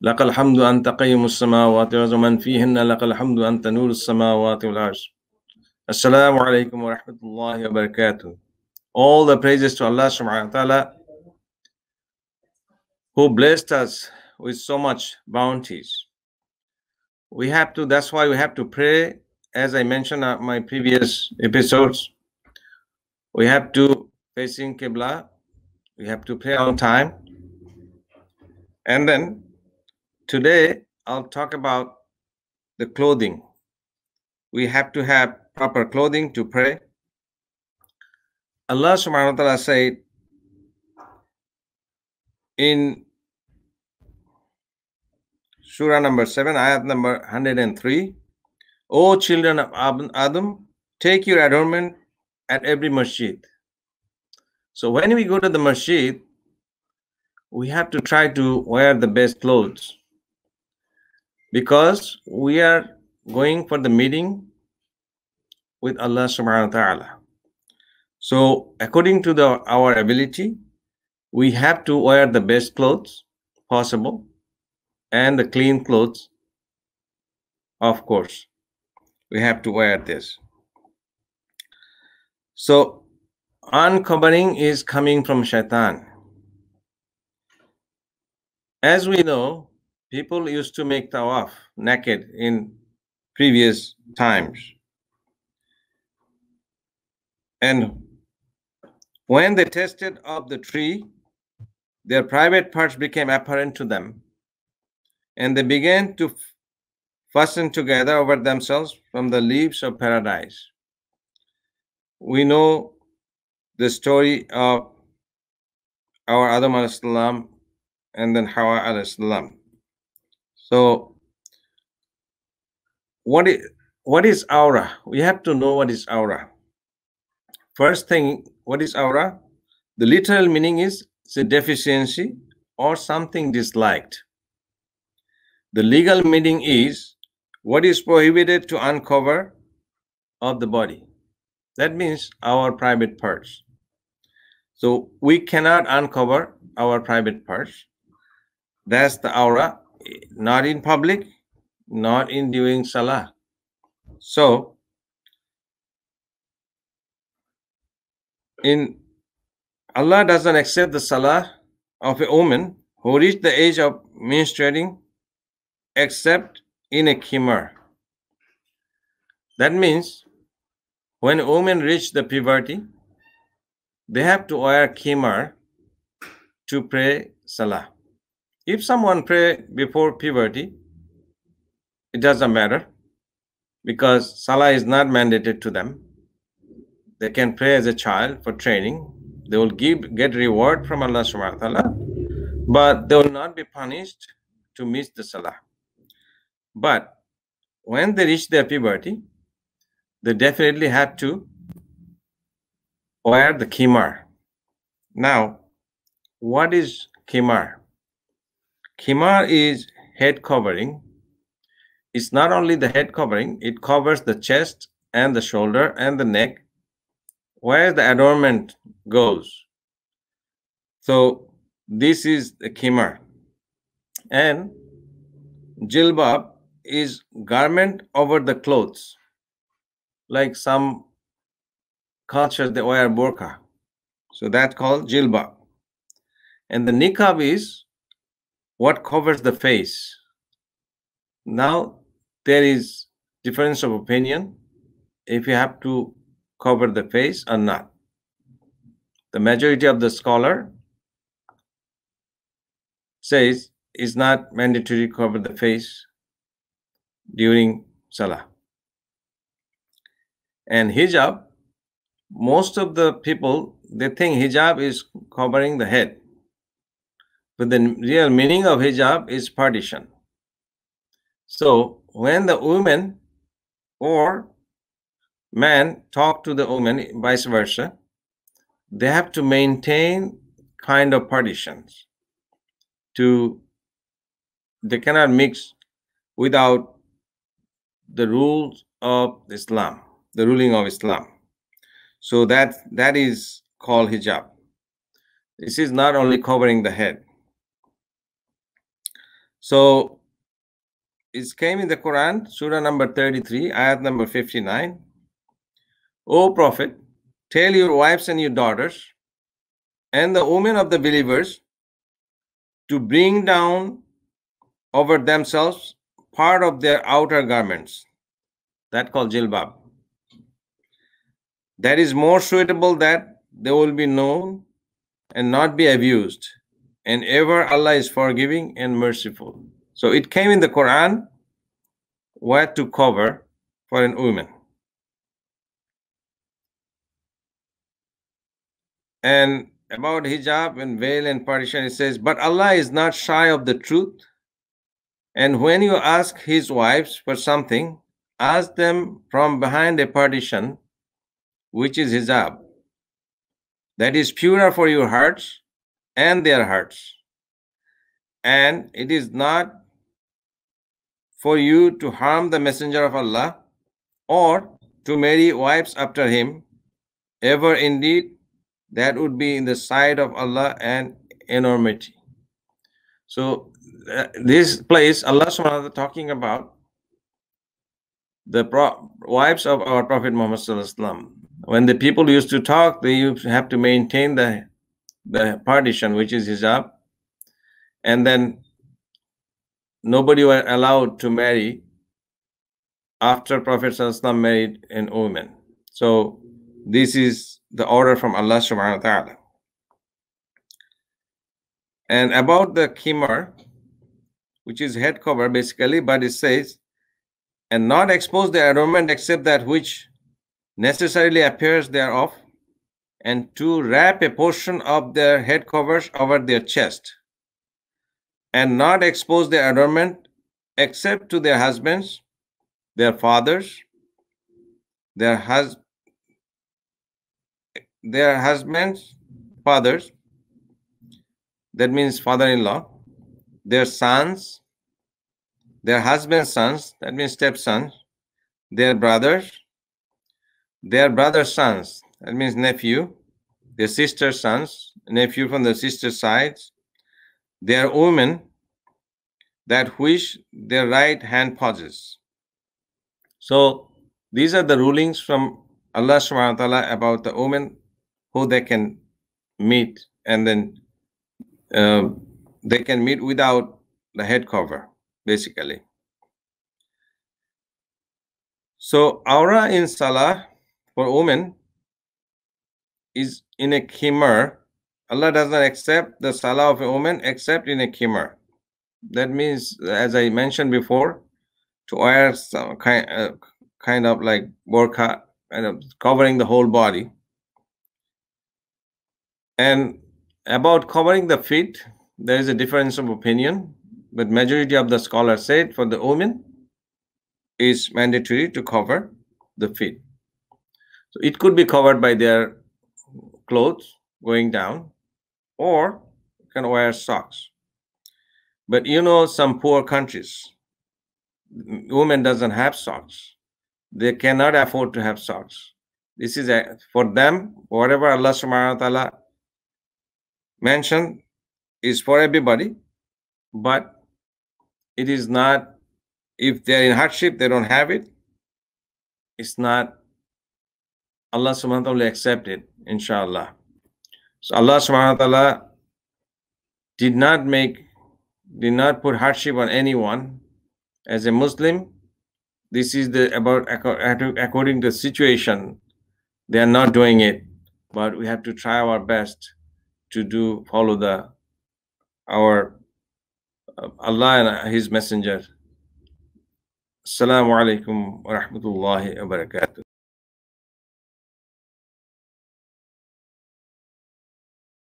لك الحمد أنت قيم السماوات والأرض ومن فيهن لك الحمد أنت نور السماوات والأرض. Assalamu alaikum wa rahmatullahi wa barakatuh. All the praises to Allah subhanahu wa ta'ala, who blessed us with so much bounties. That's why we have to pray. As I mentioned in my previous episodes, we have to facing Qibla, we have to pray on time. And then today I'll talk about the clothing. We have to have proper clothing to pray. Allah subhanahu wa ta'ala said in Surah number 7, ayat number 103, O children of Adam, take your adornment at every masjid. So when we go to the masjid, we have to try to wear the best clothes, because we are going for the meeting with Allah subhanahu wa ta'ala. So according to our ability, we have to wear the best clothes possible and the clean clothes. Of course, we have to wear this. So uncovering is coming from shaitan. As we know, people used to make tawaf naked in previous times. And when they tasted of the tree, their private parts became apparent to them, and they began to fasten together over themselves from the leaves of paradise. We know the story of our Adam alayhi salam and then Hawa alayhi salam. So what is aura? We have to know what is aura. First thing, what is aura? The literal meaning is a deficiency or something disliked. The legal meaning is what is prohibited to uncover of the body. That means our private parts. So we cannot uncover our private parts. That's the aura, not in public, not in doing salah. So Allah doesn't accept the salah of a woman who reached the age of menstruating except in a khimar. That means when women reach the puberty, they have to wear khimar to pray salah. If someone pray before puberty, it doesn't matter, because salah is not mandated to them. They can pray as a child for training. They will get reward from Allah subhanahu wa ta'ala, but they will not be punished to miss the salah. But when they reach their puberty, they definitely have to wear the khimar. Now, what is khimar? Khimar is head covering. It's not only the head covering, it covers the chest and the shoulder and the neck, where the adornment goes. So this is the khimar. And jilbab is garment over the clothes. Like some cultures, they wear burqa. So that's called jilbab. And the niqab is what covers the face. Now, there is difference of opinion if you have to cover the face or not. The majority of the scholar says it's not mandatory to cover the face during salah. And hijab, most of the people, they think hijab is covering the head, but the real meaning of hijab is partition. So when the woman or man talk to the woman, vice versa, they have to maintain kind of partitions. They cannot mix without the rules of Islam, the ruling of Islam. So that is called hijab. This is not only covering the head. So it came in the Quran, Surah number 33, ayat number 59. O Prophet, tell your wives and your daughters and the women of the believers to bring down over themselves part of their outer garments, that called jilbab. That is more suitable that they will be known and not be abused. And ever Allah is forgiving and merciful. So it came in the Quran what to cover for an woman. And about hijab and veil and partition, it says, but Allah is not shy of the truth. And when you ask his wives for something, ask them from behind a partition, which is hijab. That is purer for your hearts and their hearts. And it is not for you to harm the Messenger of Allah or to marry wives after him. Ever indeed, that would be in the sight of Allah an enormity. So this place, Allah subhanahu wa ta'ala talking about the wives of our Prophet Muhammad sallallahu alaihi wasallam. When the people used to talk, they used to have to maintain the partition, which is hijab, and then nobody were allowed to marry after Prophet sallallahu alaihi wasallam married a woman. So this is the order from Allah subhanahu wa ta'ala. And about the khimar, which is head cover basically, but it says, and not expose the adornment except that which necessarily appears thereof, and to wrap a portion of their head covers over their chest, and not expose the adornment except to their husbands, their fathers, their husbands, fathers, that means father-in-law, their sons, their husband's sons, that means stepsons, their brothers, their brother's sons, that means nephew, their sister's sons, nephew from the sister's sides, their women, that which their right hand possesses. So these are the rulings from Allah subhanahu wa ta'ala about the women who they can meet, and then they can meet without the head cover, basically. So aura in salah for women is in a khimar. Allah does not accept the salah of a woman except in a khimar. That means, as I mentioned before, to wear some kind of like burqa, covering the whole body. And about covering the feet, there is a difference of opinion, but majority of the scholars said for the women is mandatory to cover the feet. So it could be covered by their clothes going down, or you can wear socks. But some poor countries, women doesn't have socks. They cannot afford to have socks. This is for them, whatever Allah subhanahu wa ta'ala mentioned is for everybody, but it is not, if they're in hardship, they don't have it, it's not, Allah subhanahu wa ta'ala will accept it, inshallah. So Allah subhanahu wa ta'ala did not put hardship on anyone. As a Muslim, this is according to the situation, they are not doing it, but we have to try our best to follow our Allah and His Messenger. Assalamu alaikum wa rahmatullahi wa barakatuh.